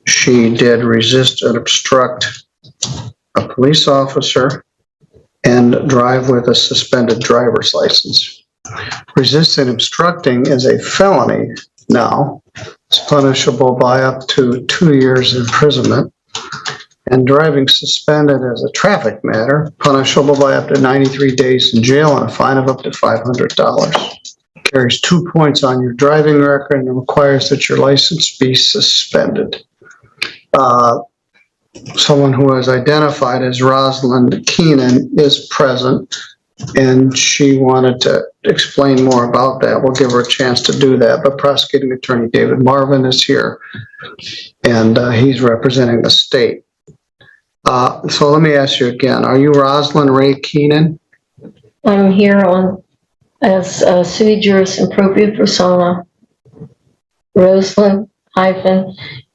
She did resist and obstruct a police officer and drive with a suspended driver's license. Resist and obstructing is a felony now. It's punishable by up to 2 years imprisonment. And driving suspended as a traffic matter, punishable by up to 93 days in jail and a fine of up to $500. Carries 2 points on your driving record and requires that your license be suspended. Someone who is identified as Rosalind Keenan is present, and she wanted to explain more about that. We'll give her a chance to do that, but Prosecuting Attorney David Marvin is here, and he's representing the state. So let me ask you again, are you Rosalind Ray Keenan? I'm here as sui juris impropria persona, Rosalind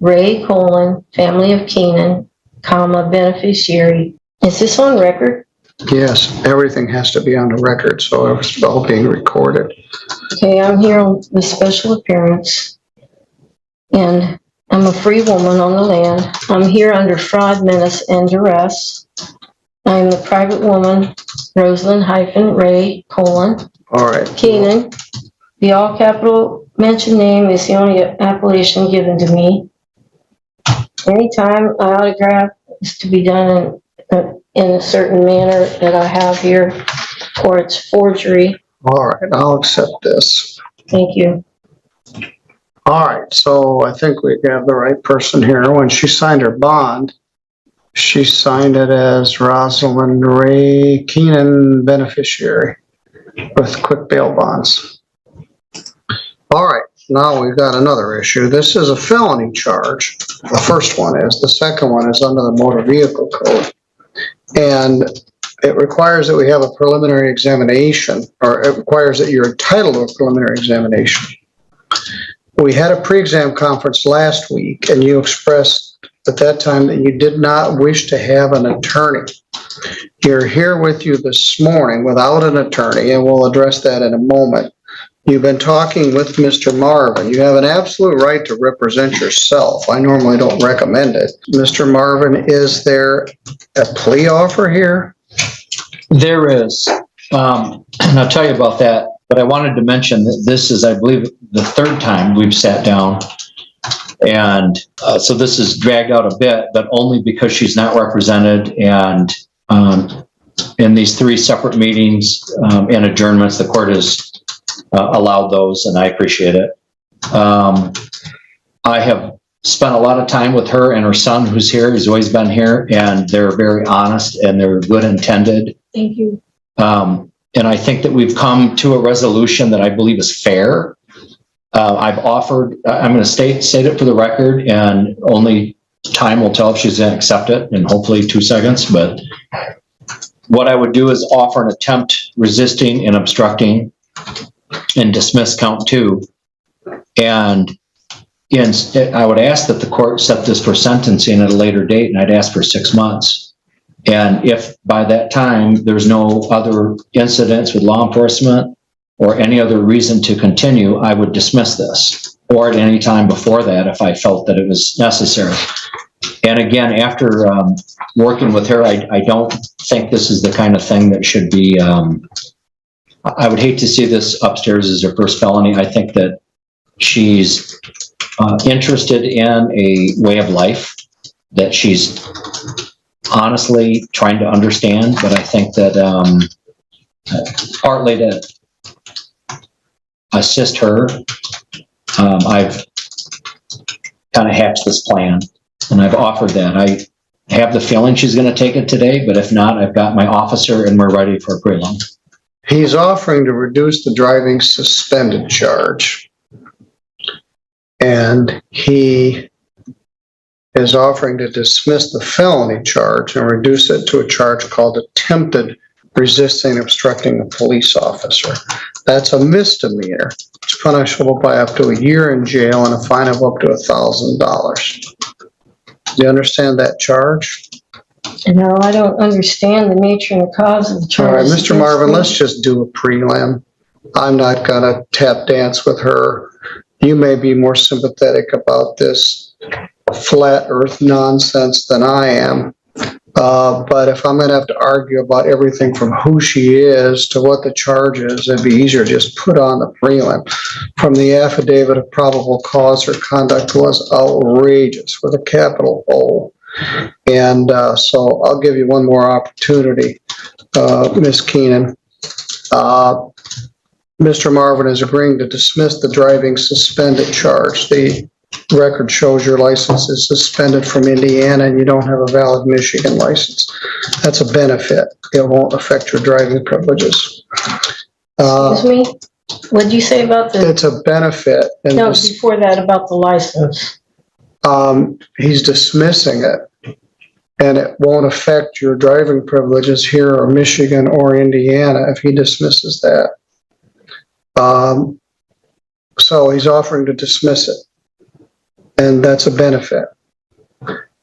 Ray family of Keenan, beneficiary. Is this on record? Yes, everything has to be on the record, so it's all being recorded. Okay, I'm here on the special appearance, and I'm a free woman on the land. I'm here under fraud, menace, and duress. I'm the private woman, Rosalind Ray All right. Keenan. The all capital mentioned name is the only appellation given to me. Anytime an autograph is to be done in a certain manner that I have here, or it's forgery. All right, I'll accept this. Thank you. All right, so I think we have the right person here. When she signed her bond, she signed it as Rosalind Ray Keenan, beneficiary, with quick bail bonds. All right, now we've got another issue. This is a felony charge. The first one is. The second one is under the Motor Vehicle Code. And it requires that we have a preliminary examination, or it requires that you're entitled to a preliminary examination. We had a pre-exam conference last week, and you expressed at that time that you did not wish to have an attorney. You're here with you this morning without an attorney, and we'll address that in a moment. You've been talking with Mr. Marvin. You have an absolute right to represent yourself. I normally don't recommend it. Mr. Marvin, is there a plea offer here? There is, and I'll tell you about that, but I wanted to mention that this is, I believe, the third time we've sat down, and so this is dragged out a bit, but only because she's not represented, and in these 3 separate meetings and adjournments, the court has allowed those, and I appreciate it. I have spent a lot of time with her and her son, who's here. He's always been here, and they're very honest and they're good intended. Thank you. And I think that we've come to a resolution that I believe is fair. I've offered, I'm going to state it for the record, and only time will tell if she's going to accept it, in hopefully 2 seconds. But what I would do is offer an attempt resisting and obstructing and dismiss count 2. And I would ask that the court set this for sentencing at a later date, and I'd ask for 6 months. And if by that time there's no other incidents with law enforcement or any other reason to continue, I would dismiss this, or at any time before that if I felt that it was necessary. And again, after working with her, I don't think this is the kind of thing that should be, I would hate to see this upstairs as her first felony. I think that she's interested in a way of life that she's honestly trying to understand, but I think that partly to assist her, I've kind of hatched this plan, and I've offered that. I have the feeling she's going to take it today, but if not, I've got my officer and we're ready for a prelim. He's offering to reduce the driving suspended charge, and he is offering to dismiss the felony charge and reduce it to a charge called attempted resisting obstructing a police officer. That's a misdemeanor. It's punishable by up to 1 year in jail and a fine of up to $1,000. Do you understand that charge? No, I don't understand the nature and the cause of the charge. All right, Mr. Marvin, let's just do a prelim. I'm not going to tap dance with her. You may be more sympathetic about this flat earth nonsense than I am. But if I'm gonna have to argue about everything from who she is to what the charge is, it'd be easier to just put on the prelim. From the affidavit of probable cause, her conduct was outrageous with a capital O. And so I'll give you one more opportunity, Ms. Keenan. Mr. Marvin is agreeing to dismiss the driving suspended charge. The record shows your license is suspended from Indiana and you don't have a valid Michigan license. That's a benefit. It won't affect your driving privileges. Excuse me? What did you say about the, It's a benefit. And no, before that, about the license? he's dismissing it, and it won't affect your driving privileges here or Michigan or Indiana if he dismisses that. So he's offering to dismiss it, and that's a benefit.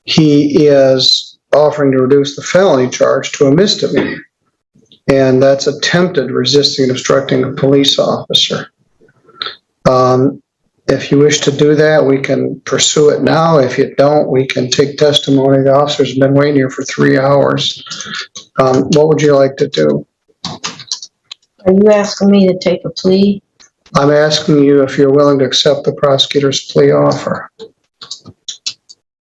He is offering to reduce the felony charge to a misdemeanor, and that's attempted resisting and obstructing a police officer. If you wish to do that, we can pursue it now. If you don't, we can take testimony. The officer's been waiting here for 3 hours. What would you like to do? Are you asking me to take a plea? I'm asking you if you're willing to accept the prosecutor's plea offer.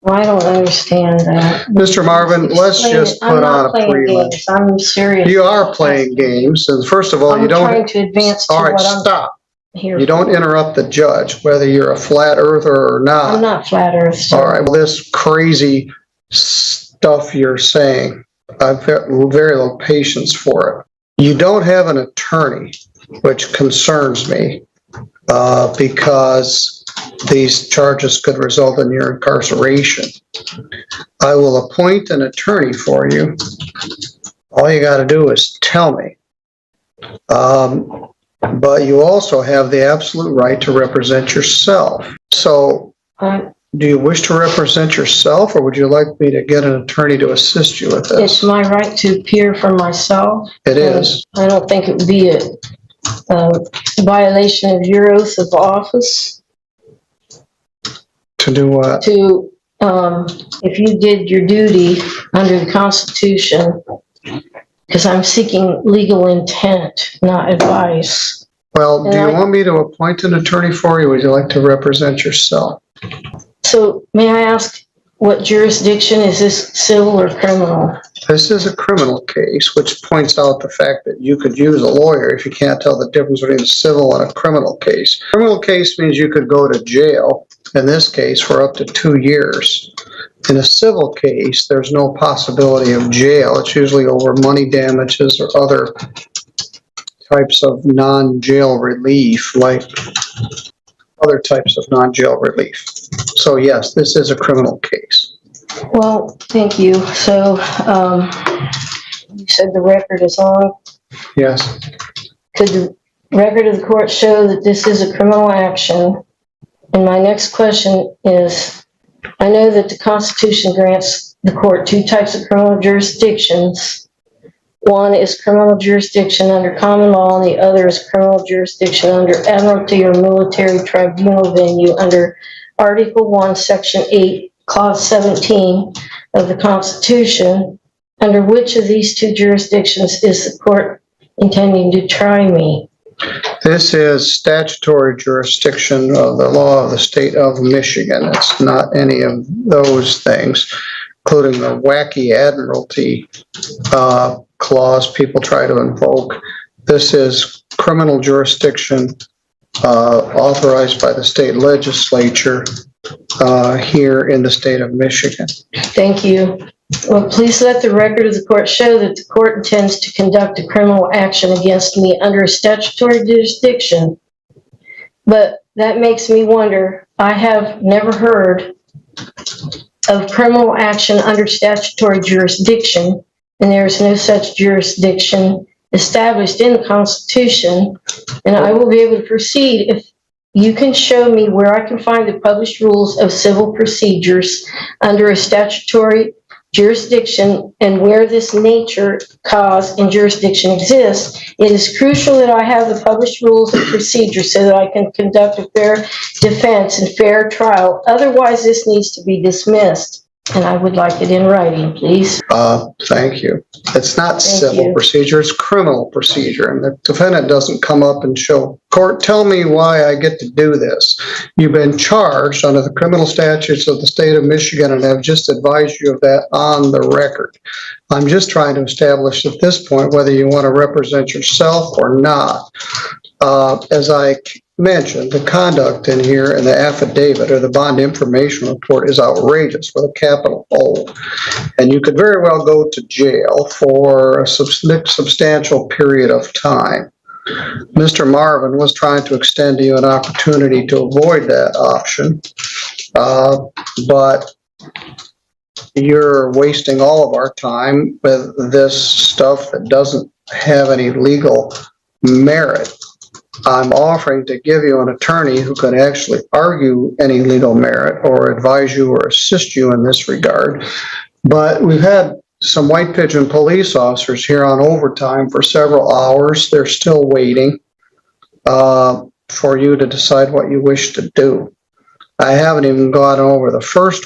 Well, I don't understand that. Mr. Marvin, let's just put on a playing prelim. games. I'm serious. You are playing games, and first of all, you I'm don't. trying to advance to All right, what I'm stop. here You don't for. interrupt the judge, whether you're a flat earther or not. I'm not flat earth, sir. All right, well, this crazy stuff you're saying, I've got very little patience for it. You don't have an attorney, which concerns me, because these charges could result in your incarceration. I will appoint an attorney for you. All you got to do is tell me. But you also have the absolute right to represent yourself. So, do you wish to represent yourself, or would you like me to get an attorney to assist you with this? It's my right to appear for myself. It is. I don't think it would be a violation of your oath of office To do what? to, if you did your duty under the Constitution, because I'm seeking legal intent, not advice. Well, do you want me to appoint an attorney for you, or would you like to represent yourself? So may I ask, what jurisdiction is this, civil or criminal? This is a criminal case, which points out the fact that you could use a lawyer if you can't tell the difference between a civil and a criminal case. Criminal case means you could go to jail, in this case, for up to 2 years. In a civil case, there's no possibility of jail. It's usually over money damages or other types of non-jail relief, like other types of non-jail relief. So yes, this is a criminal case. Well, thank you. So, you said the record is on. Yes. Could the record of the court show that this is a criminal action? And my next question is, I know that the Constitution grants the court 2 types of criminal jurisdictions. One is criminal jurisdiction under common law, and the other is criminal jurisdiction under admiralty or military tribunal venue under Article 1, Section 8, Clause 17 of the Constitution. Under which of these 2 jurisdictions is the court intending to try me? This is statutory jurisdiction of the law of the state of Michigan. It's not any of those things, including the wacky admiralty clause people try to invoke. This is criminal jurisdiction authorized by the state legislature here in the state of Michigan. Thank you. Well, please let the record of the court show that the court intends to conduct a criminal action against me under a statutory jurisdiction. But that makes me wonder, I have never heard of criminal action under statutory jurisdiction, and there is no such jurisdiction established in the Constitution, and I will be able to proceed if you can show me where I can find the published rules of civil procedures under a statutory jurisdiction and where this nature, cause, and jurisdiction exists, it is crucial that I have the published rules of procedure so that I can conduct a fair defense and fair trial. Otherwise, this needs to be dismissed. And I would like it in writing, please. Thank you. It's not Thank civil you. procedure, it's criminal procedure. And the defendant doesn't come up and show, court, tell me why I get to do this. You've been charged under the criminal statutes of the state of Michigan, and I've just advised you of that on the record. I'm just trying to establish at this point whether you want to represent yourself or not. As I mentioned, the conduct in here in the affidavit or the bond information report is outrageous with a capital O. And you could very well go to jail for a substantial period of time. Mr. Marvin was trying to extend to you an opportunity to avoid that option, but you're wasting all of our time with this stuff that doesn't have any legal merit. I'm offering to give you an attorney who can actually argue any legal merit or advise you or assist you in this regard. But we've had some White Pigeon police officers here on overtime for several hours. They're still waiting for you to decide what you wish to do. I haven't even gone over the first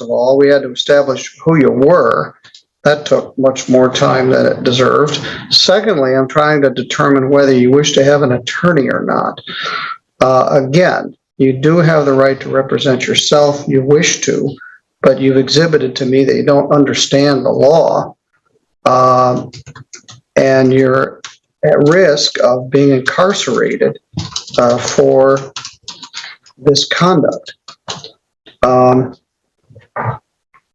of all, we had to establish who you were. That took much more time than it deserved. Secondly, I'm trying to determine whether you wish to have an attorney or not. Again, you do have the right to represent yourself. You wish to, but you've exhibited to me that you don't understand the law, and you're at risk of being incarcerated for this conduct.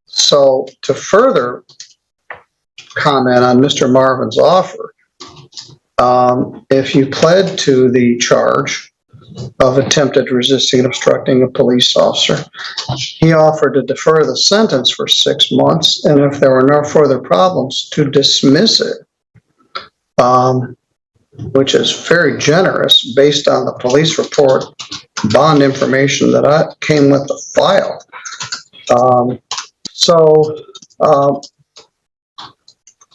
So to further comment on Mr. Marvin's offer, if you pled to the charge of attempted resisting and obstructing a police officer, he offered to defer the sentence for 6 months, and if there were no further problems, to dismiss it, which is very generous based on the police report bond information that came with the file.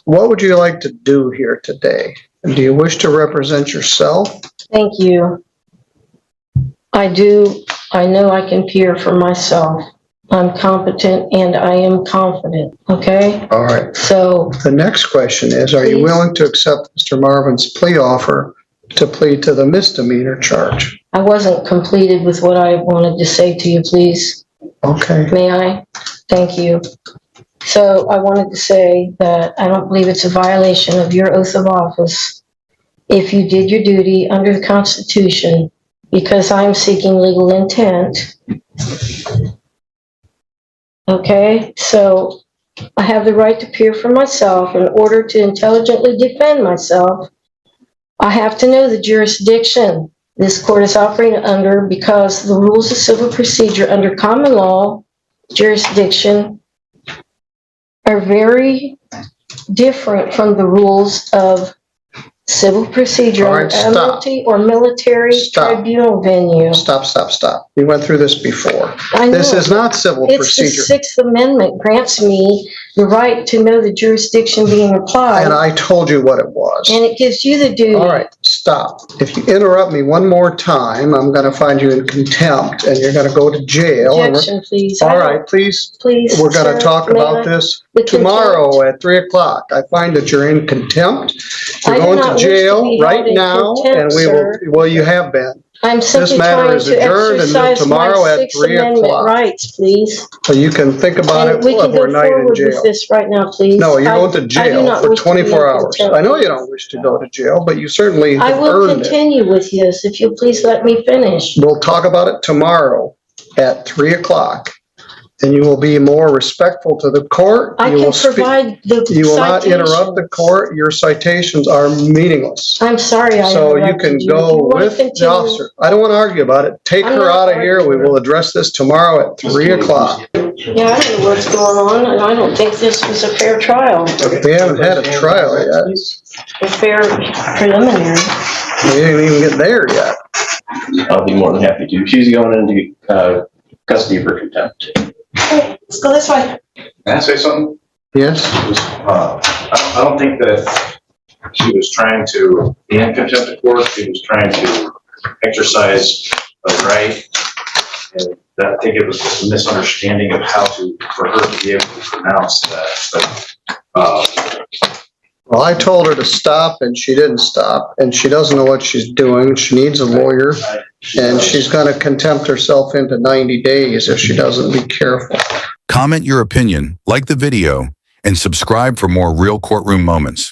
What would you like to do here today? Do you wish to represent yourself? Thank you. I do. I know I can peer for myself. I'm competent and I am confident, okay? All right. So The next question is, are you Please. willing to accept Mr. Marvin's plea offer to plead to the misdemeanor charge? I wasn't completed with what I wanted to say to you, please. Okay. May I? Thank you. So I wanted to say that I don't believe it's a violation of your oath of office if you did your duty under the Constitution, because I'm seeking legal intent. Okay, so I have the right to appear for myself. In order to intelligently defend myself, I have to know the jurisdiction this court is operating under, because the rules of civil procedure under common law jurisdiction are very different from the rules of civil procedure All under right, stop. admiralty or military Stop. tribunal venue. Stop. We went through this before. I know. This is not civil It's the procedure. Sixth Amendment grants me the right to know the jurisdiction being applied, And I told you what it was. and it gives you the duty. All right, stop. If you interrupt me one more time, I'm going to find you in contempt and you're going to go to jail. Objection, please. All right, please. Please. We're going sir, to talk may about I? this The tomorrow at 3:00. I find that you're in contempt. I You're do going not to wish to jail be right held in now, contempt, and sir. well, you have been. I'm simply matter trying is to adjourned until exercise my tomorrow at Sixth 3:00. Amendment rights, please. So you can think about And it we can go overnight in forward jail. with this right now, please. No, you're going to I do jail not for wish to be in 24 hours. contempt. I know you don't wish to go to jail, but you certainly I have will earned it. continue with this if you'll please let me finish. We'll talk about it tomorrow at 3:00, and you will be more respectful to the court. I You can will speak- provide the You will not interrupt the citations. court. Your citations are meaningless. I'm sorry I So you interrupted can you. If go you wanna with the continue- officer. I don't want to argue about it. Take I'm her not out of here. We arguing. will address this tomorrow at 3:00. Yeah, I don't know what's going on, and I don't think this was a fair trial, We haven't had a trial yet. a fair preliminary. We didn't even get there yet. I'll be more than happy to. She's going into custody for contempt. Hey, let's go this way. Can I say something? Yes? I don't think that she was trying to be in contempt of court. She was trying to exercise a right. And I think it was just a misunderstanding of how for her to be able to pronounce that. But, Well, I told her to stop and she didn't stop, and she doesn't know what she's doing. She needs a lawyer, and she's gonna contempt herself into 90 days if she doesn't be careful. Comment your opinion, like the video, and subscribe for more real courtroom moments.